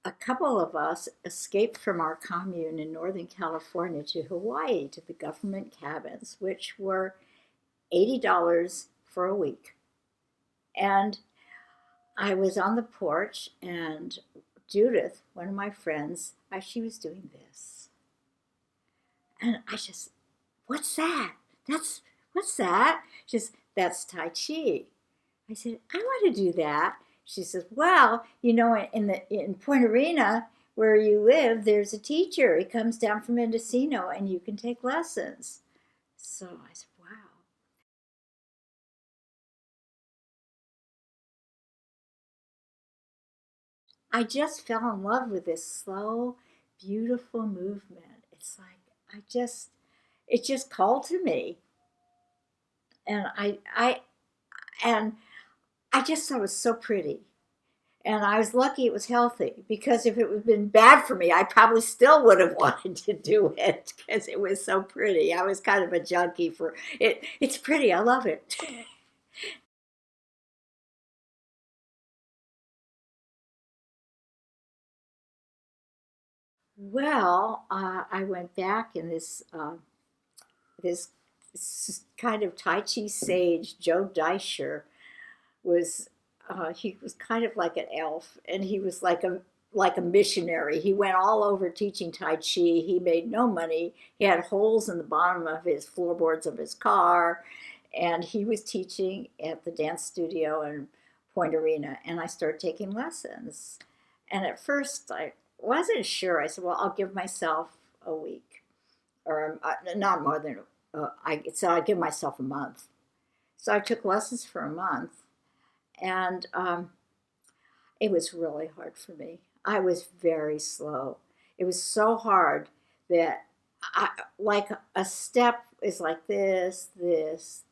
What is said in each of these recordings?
a couple of us escaped from our commune in Northern California to Hawaii to the government cabins, which were $80 for a week. And I was on the porch, and Judith, one of my friends, she was doing this. And I just, what's that? What's that? She says, that's Tai Chi. I said, I want to do that. She says, well, in Point Arena, where you live, there's a teacher. He comes down from Mendocino, and you can take lessons. So I said, wow. I just fell in love with this slow, beautiful movement. It's like it just called to me, and and I just thought it was so pretty. And I was lucky it was healthy, because if it had been bad for me, I probably still would have wanted to do it because it was so pretty. I was kind of a junkie for it. It's pretty. I love it. Well, I went back in this kind of Tai Chi sage, Joe Deischer, was he was kind of like an elf, and he was like a missionary. He went all over teaching Tai Chi. He made no money. He had holes in the bottom of his floorboards of his car, and he was teaching at the dance studio in Point Arena. And I started taking lessons. And at first, I wasn't sure. I said, "Well, I'll give myself a week, or not more than." I give myself a month. So I took lessons for a month, and it was really hard for me. I was very slow. It was so hard that like a step is like this, this.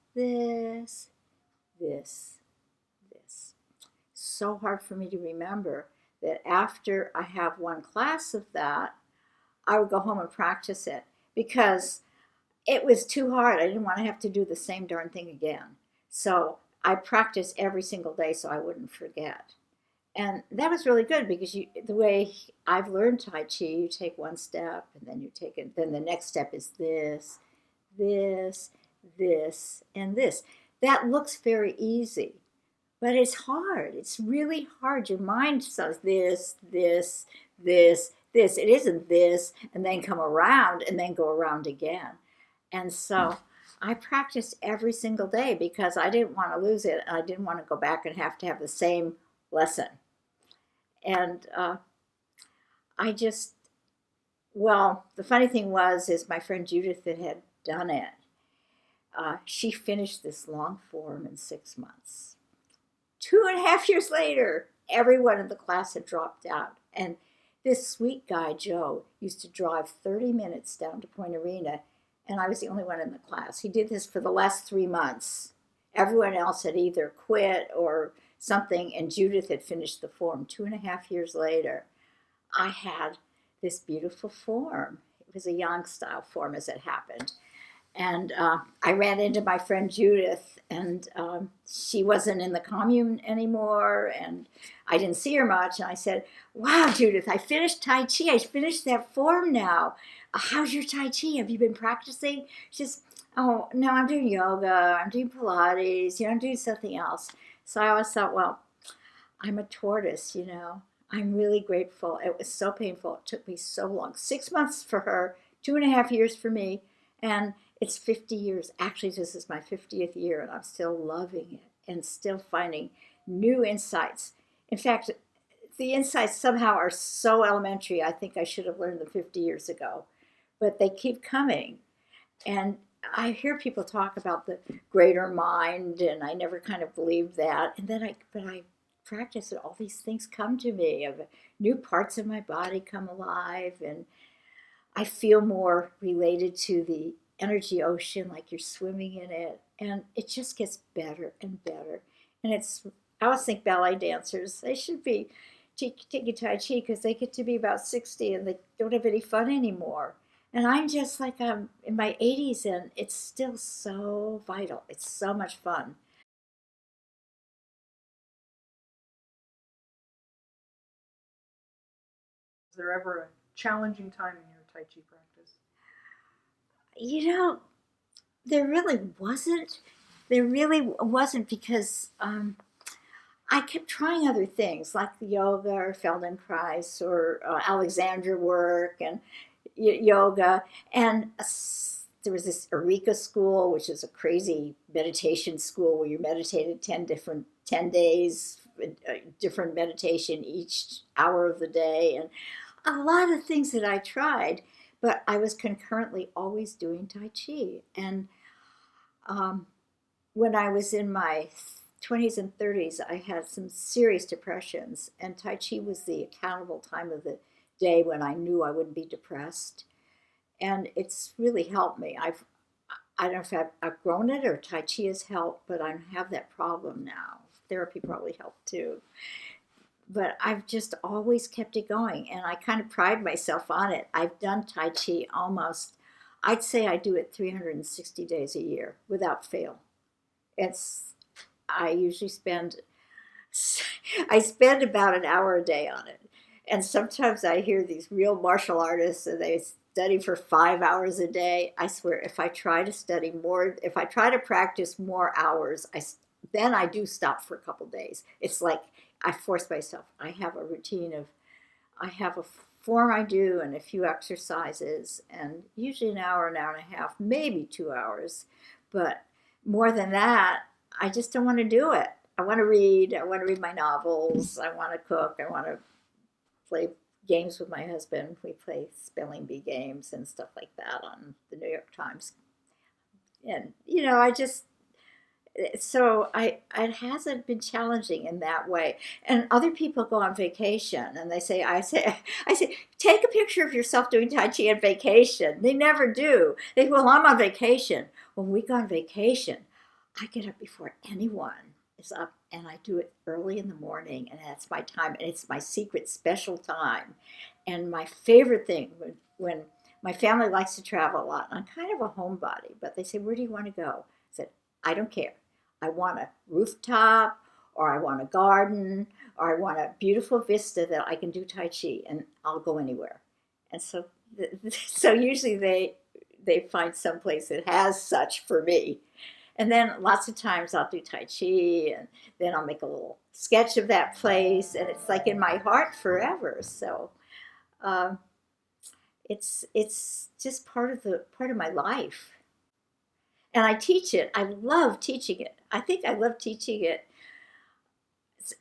So hard for me to remember that after I have one class of that, I would go home and practice it, because it was too hard. I didn't want to have to do the same darn thing again. So I practiced every single day so I wouldn't forget. And that was really good, because the way I've learned Tai Chi, you take one step, and then you take it. Then the next step is this, and this. That looks very easy, but it's hard. It's really hard. Your mind says this. It isn't this, and then come around, and then go around again. And so I practiced every single day, because I didn't want to lose it. I didn't want to go back and have to have the same lesson. And I just, well, the funny thing is my friend Judith that had done it, she finished this long form in 6 months. 2.5 years later, everyone in the class had dropped out. And this sweet guy, Joe, used to drive 30 minutes down to Point Arena, and I was the only one in the class. He did this for the last 3 months. Everyone else had either quit or something, and Judith had finished the form. 2.5 years later, I had this beautiful form. It was a Yang style form, as it happened. And I ran into my friend Judith, and she wasn't in the commune anymore, and I didn't see her much. And I said, wow, Judith, I finished Tai Chi. I finished that form now. How's your Tai Chi? Have you been practicing? She says, oh, no, I'm doing yoga. I'm doing Pilates. I'm doing something else. So I always thought, well, I'm a tortoise. I'm really grateful. It was so painful. It took me so long. 6 months for her, 2.5 years for me. And it's 50 years. Actually, this is my 50th year, and I'm still loving it and still finding new insights. In fact, the insights somehow are so elementary, I think I should have learned them 50 years ago. But they keep coming. And I hear people talk about the greater mind, and I never kind of believed that. And then I practice it. All these things come to me. New parts of my body come alive, and I feel more related to the energy ocean, like you're swimming in it. And it just gets better and better. And I always think ballet dancers, they should be taking Tai Chi, because they get to be about 60 and they don't have any fun anymore. And I'm just like, I'm in my 80s, and it's still so vital. It's so much fun. Was there ever a challenging time in your Tai Chi practice? You know, there really wasn't. There really wasn't because I kept trying other things like the yoga or Feldenkrais or Alexandra work and yoga. And there was this Eureka school, which is a crazy meditation school where you meditated 10 days, different meditation each hour of the day. And a lot of things that I tried, but I was concurrently always doing Tai Chi. And um, when I was in my 20s and 30s, I had some serious depressions, and Tai Chi was the accountable time of the day when I knew I wouldn't be depressed. And it's really helped me. I don't know if I've outgrown it or Tai Chi has helped, but I don't have that problem now. Therapy probably helped too. But I've just always kept it going, and I kind of pride myself on it. I've done Tai Chi almost, I'd say I do it 360 days a year without fail. It's I usually spend I spend about an hour a day on it. And sometimes I hear these real martial artists and they study for 5 hours a day. I swear, if I try to study more, if I try to practice more hours, then I do stop for a couple days. It's like I force myself. I have a routine of, I have a form I do and a few exercises, and usually an hour and a half, maybe 2 hours. But more than that, I just don't want to do it. I want to read. I want to read my novels. I want to cook. I want to play games with my husband. We play spelling bee games and stuff like that on the New York Times. And I just so it hasn't been challenging in that way. And other people go on vacation and I say take a picture of yourself doing Tai Chi on vacation. They never do. Well, I'm on vacation. When we go on vacation, I get up before anyone is up and I do it early in the morning, and that's my time, and it's my secret special time. And my favorite thing when my family likes to travel a lot, and I'm kind of a homebody, but they say, "Where do you want to go?" I said, "I don't care. I want a rooftop, or I want a garden, or I want a beautiful vista that I can do Tai Chi, and I'll go anywhere." And so usually they find some place that has such for me. And then lots of times I'll do Tai Chi, and then I'll make a little sketch of that place, and it's like in my heart forever. So um, it's just part of my life, and I teach it. I love teaching it. I think I love teaching it.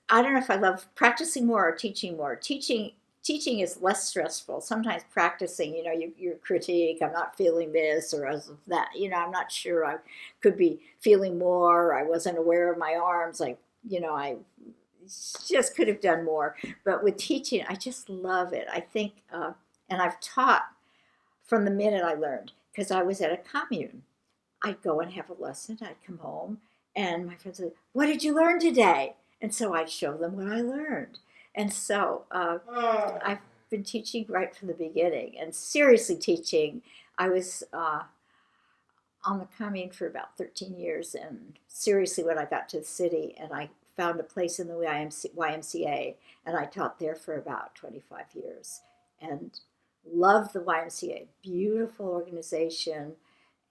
I don't know if I love practicing more or teaching more. Teaching is less stressful. Sometimes practicing, your critique, I'm not feeling this or as of that. I'm not sure. I could be feeling more. I wasn't aware of my arms. I just could have done more. But with teaching, I just love it. I think, and I've taught from the minute I learned, because I was at a commune. I'd go and have a lesson. I'd come home, and my friends would, "What did you learn today?" And so I'd show them what I learned. And so I've been teaching right from the beginning, and seriously teaching. I was on the commune for about 13 years, and seriously when I got to the city, and I found a place in the YMCA, and I taught there for about 25 years, and loved the YMCA. Beautiful organization,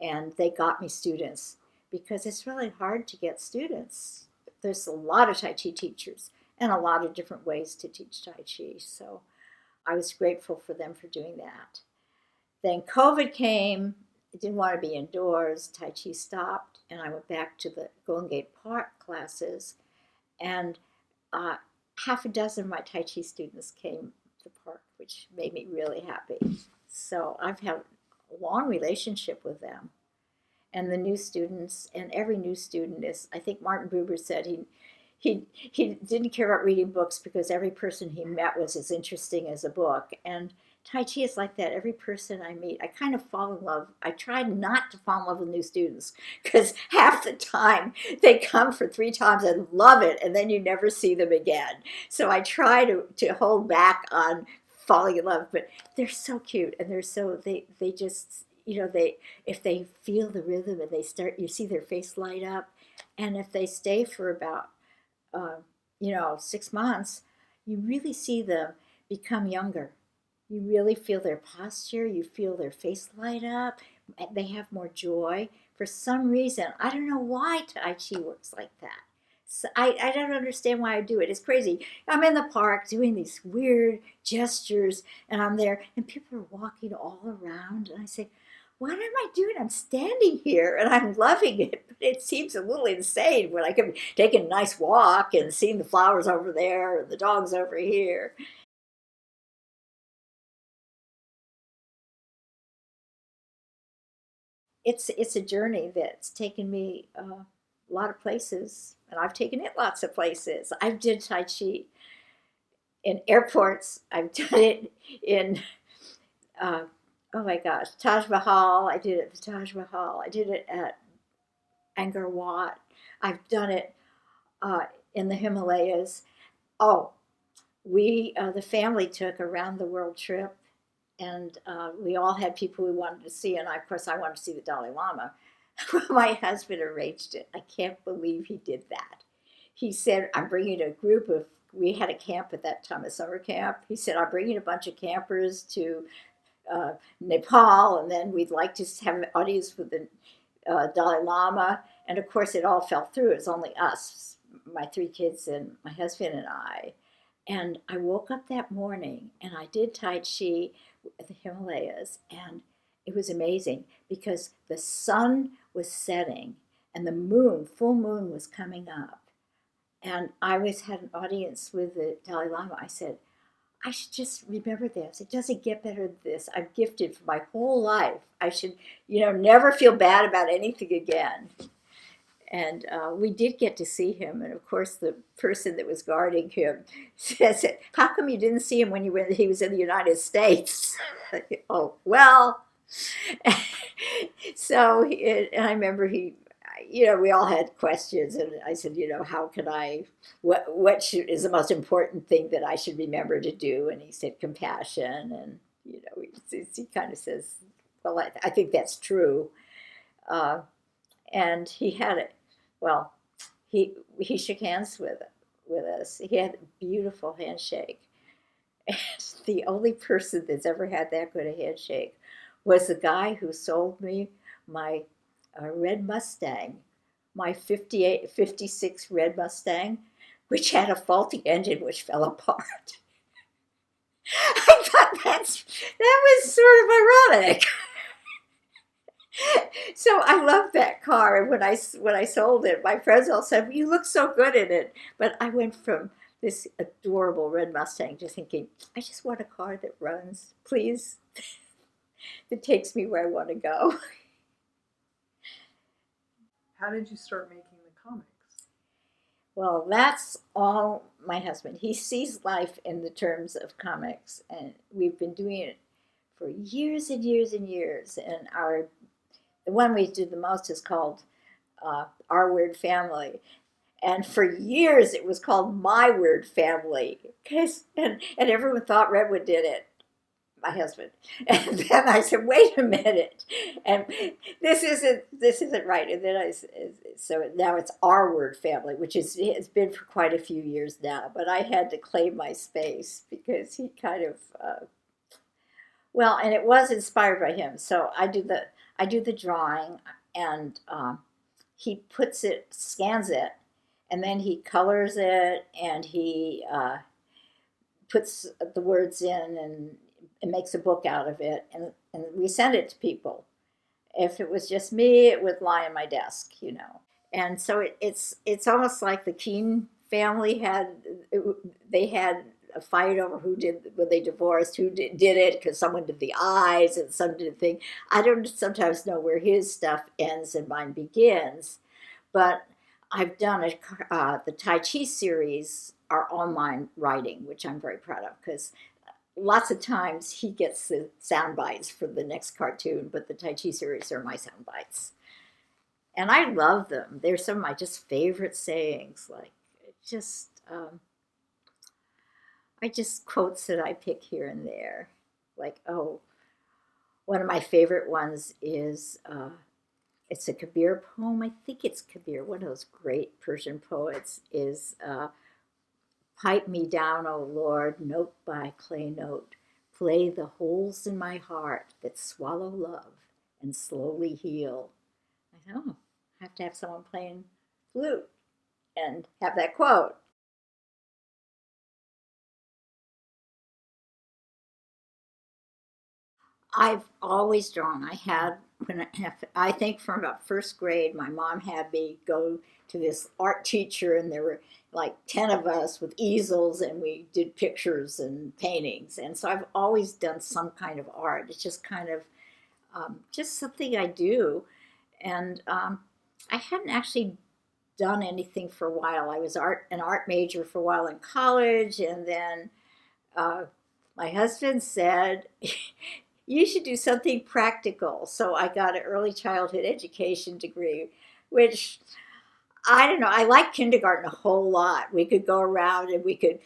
and they got me students because it's really hard to get students. There's a lot of Tai Chi teachers and a lot of different ways to teach Tai Chi. So I was grateful for them for doing that. Then COVID came. I didn't want to be indoors. Tai Chi stopped, and I went back to the Golden Park classes. And half a dozen of my Tai Chi students came to the park, which made me really happy. So I've had a long relationship with them. And the new students, and every new student is, I think Martin Buber said he didn't care about reading books because every person he met was as interesting as a book. And Tai Chi is like that. Every person I meet, I kind of fall in love. I try not to fall in love with new students because half the time they come for 3 times and love it, and then you never see them again. So I try to hold back on falling in love, but they're so cute, and they just, they, if they feel the rhythm and they start, you see their face light up. And if they stay for about 6 months, you really see them become younger. You really feel their posture. You feel their face light up. They have more joy. For some reason, I don't know why Tai Chi works like that. So I don't understand why I do it. It's crazy. I'm in the park doing these weird gestures, and I'm there, and people are walking all around, and I say, what am I doing? I'm standing here and I'm loving it, but it seems a little insane when I could be taking a nice walk and seeing the flowers over there and the dogs over here. It's a journey that's taken me a lot of places, and I've taken it lots of places. I've did Tai Chi in airports. I've done it in uh, oh my gosh, Taj Mahal. I did it at Taj Mahal. I did it at Angkor Wat. I've done it uh, in the Himalayas. Oh, we the family took a round the world trip, and we all had people we wanted to see, and of course I wanted to see the Dalai Lama. My husband arranged it. I can't believe he did that. He said, I'm bringing a group of, we had a camp at that time, a summer camp. He said, I'm bringing a bunch of campers to Nepal, and then we'd like to have an audience with the Dalai Lama. And of course, it all fell through. It was only us, my three kids, and my husband and I. And I woke up that morning and I did Tai Chi at the Himalayas, and it was amazing because the sun was setting and the moon, full moon, was coming up. And I had an audience with the Dalai Lama. I said, I should just remember this. It doesn't get better than this. I'm gifted for my whole life. I should, never feel bad about anything again. And we did get to see him. And of course, the person that was guarding him says, how come you didn't see him when he was in the United States? Oh, well. So and I remember we all had questions. And I said, how can what is the most important thing that I should remember to do? And he said, compassion. And, he kind of says, well, I think that's true. Uh, and he had it. Well, he shook hands with us. He had a beautiful handshake. And the only person that's ever had that good a handshake was the guy who sold me my red Mustang, my 56 red Mustang, which had a faulty engine which fell apart. I thought that was sort of ironic. So I loved that car, and when I sold it, my friends all said, "You look so good in it." But I went from this adorable red Mustang to thinking, I just want a car that runs, please, that takes me where I want to go. How did you start making the comics? Well, that's all my husband. He sees life in the terms of comics, and we've been doing it for years and years and years. And the one we do the most is called Our Weird Family. And for years it was called My Weird Family. And everyone thought Redwood did it, my husband. And then I said, wait a minute. And this isn't right. And then so now it's Our Word Family, which it's been for quite a few years now. But I had to claim my space because he kind of, and it was inspired by him. So I do the drawing, and he scans it, and then he colors it, and he puts the words in, and makes a book out of it, and we send it to people. If it was just me, it would lie on my desk, And so it's almost like the Keene family they had a fight over when they divorced, who did it, because someone did the eyes and some did the thing. I don't sometimes know where his stuff ends and mine begins, but I've done the Tai Chi series are online writing, which I'm very proud of, because lots of times he gets the sound bites for the next cartoon, but the Tai Chi series are my sound bites. And I love them. They're some of my just favorite sayings, like just quotes that I pick here and there. Like, one of my favorite ones is, it's a Kabir poem. I think it's Kabir, one of those great Persian poets, is pipe me down, O Lord, note by clay note. play the holes in my heart that swallow love and slowly heal. I thought, oh, I have to have someone playing flute and have that quote. I've always drawn. I had when I think from about first grade, my mom had me go to this art teacher, and there were like 10 of us with easels, and we did pictures and paintings. And so I've always done some kind of art. It's just kind of just something I do. And I hadn't actually done anything for a while. I was an art major for a while in college, and then uh, my husband said, you should do something practical. So I got an early childhood education degree, which I don't know. I like kindergarten a whole lot. We could go around and we could,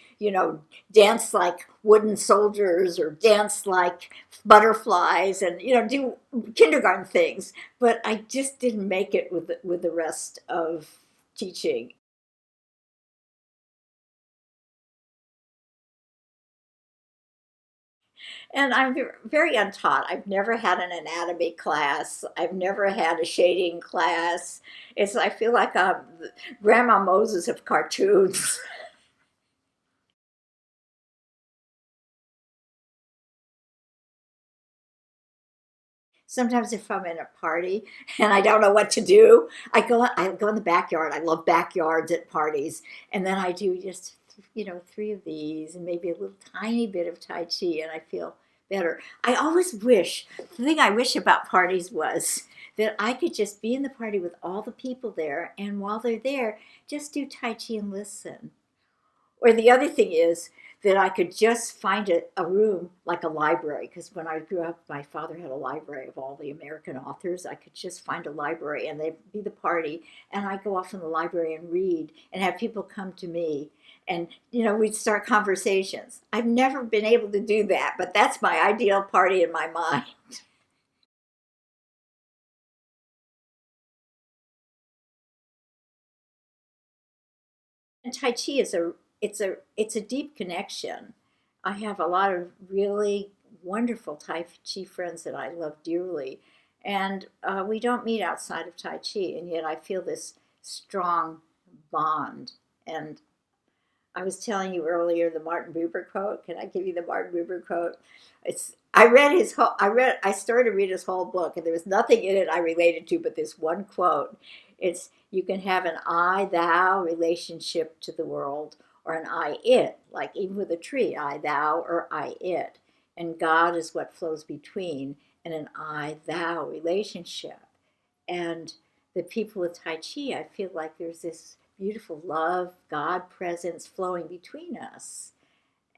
dance like wooden soldiers or dance like butterflies and, do kindergarten things. But I just didn't make it with the rest of teaching. And I'm very untaught. I've never had an anatomy class. I've never had a shading class. I feel like I'm Grandma Moses of cartoons. Sometimes if I'm in a party and I don't know what to do, I go in the backyard. I love backyards at parties. And then I do just, three of these and maybe a little tiny bit of Tai Chi, and I feel better. I always wish, the thing I wish about parties was that I could just be in the party with all the people there, and while they're there, just do Tai Chi and listen. Or the other thing is that I could just find a room like a library, because when I grew up, my father had a library of all the American authors. I could just find a library and they'd be the party, and I'd go off in the library and read and have people come to me. And, we'd start conversations. I've never been able to do that, but that's my ideal party in my mind. And Tai Chi is it's a deep connection. I have a lot of really wonderful Tai Chi friends that I love dearly, and we don't meet outside of Tai Chi, and yet I feel this strong bond. And I was telling you earlier the Martin Buber quote. Can I give you the Martin Buber quote? I started to read his whole book, and there was nothing in it I related to but this one quote. It's, you can have an I thou relationship to the world, or an I it, like even with a tree, I thou or I it. And God is what flows between, and an I thou relationship. And the people with Tai Chi, I feel like there's this beautiful love, God presence flowing between us.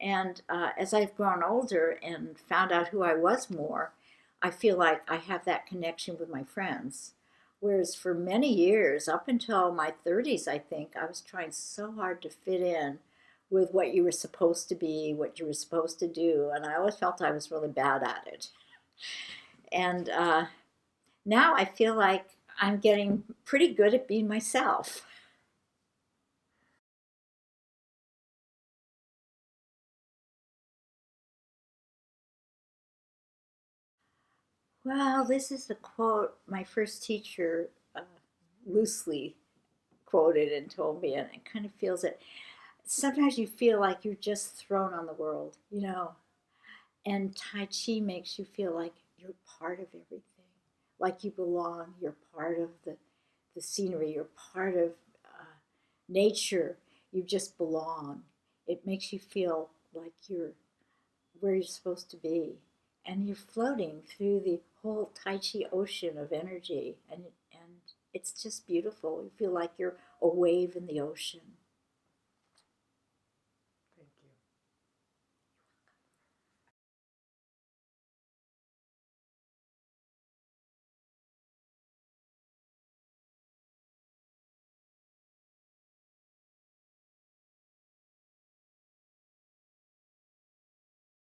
And as I've grown older and found out who I was more, I feel like I have that connection with my friends. Whereas for many years, up until my 30s, I think, I was trying so hard to fit in with what you were supposed to be, what you were supposed to do. And I always felt I was really bad at it. And now I feel like I'm getting pretty good at being myself. Well, this is a quote my first teacher loosely quoted and told me, and it kind of feels it. Sometimes you feel like you're just thrown on the world, and Tai Chi makes you feel like you're part of everything, like you belong, you're part of the scenery, you're part of nature, you just belong. It makes you feel like you're where you're supposed to be. And you're floating through the whole Tai Chi ocean of energy. And it's just beautiful. You feel like you're a wave in the ocean.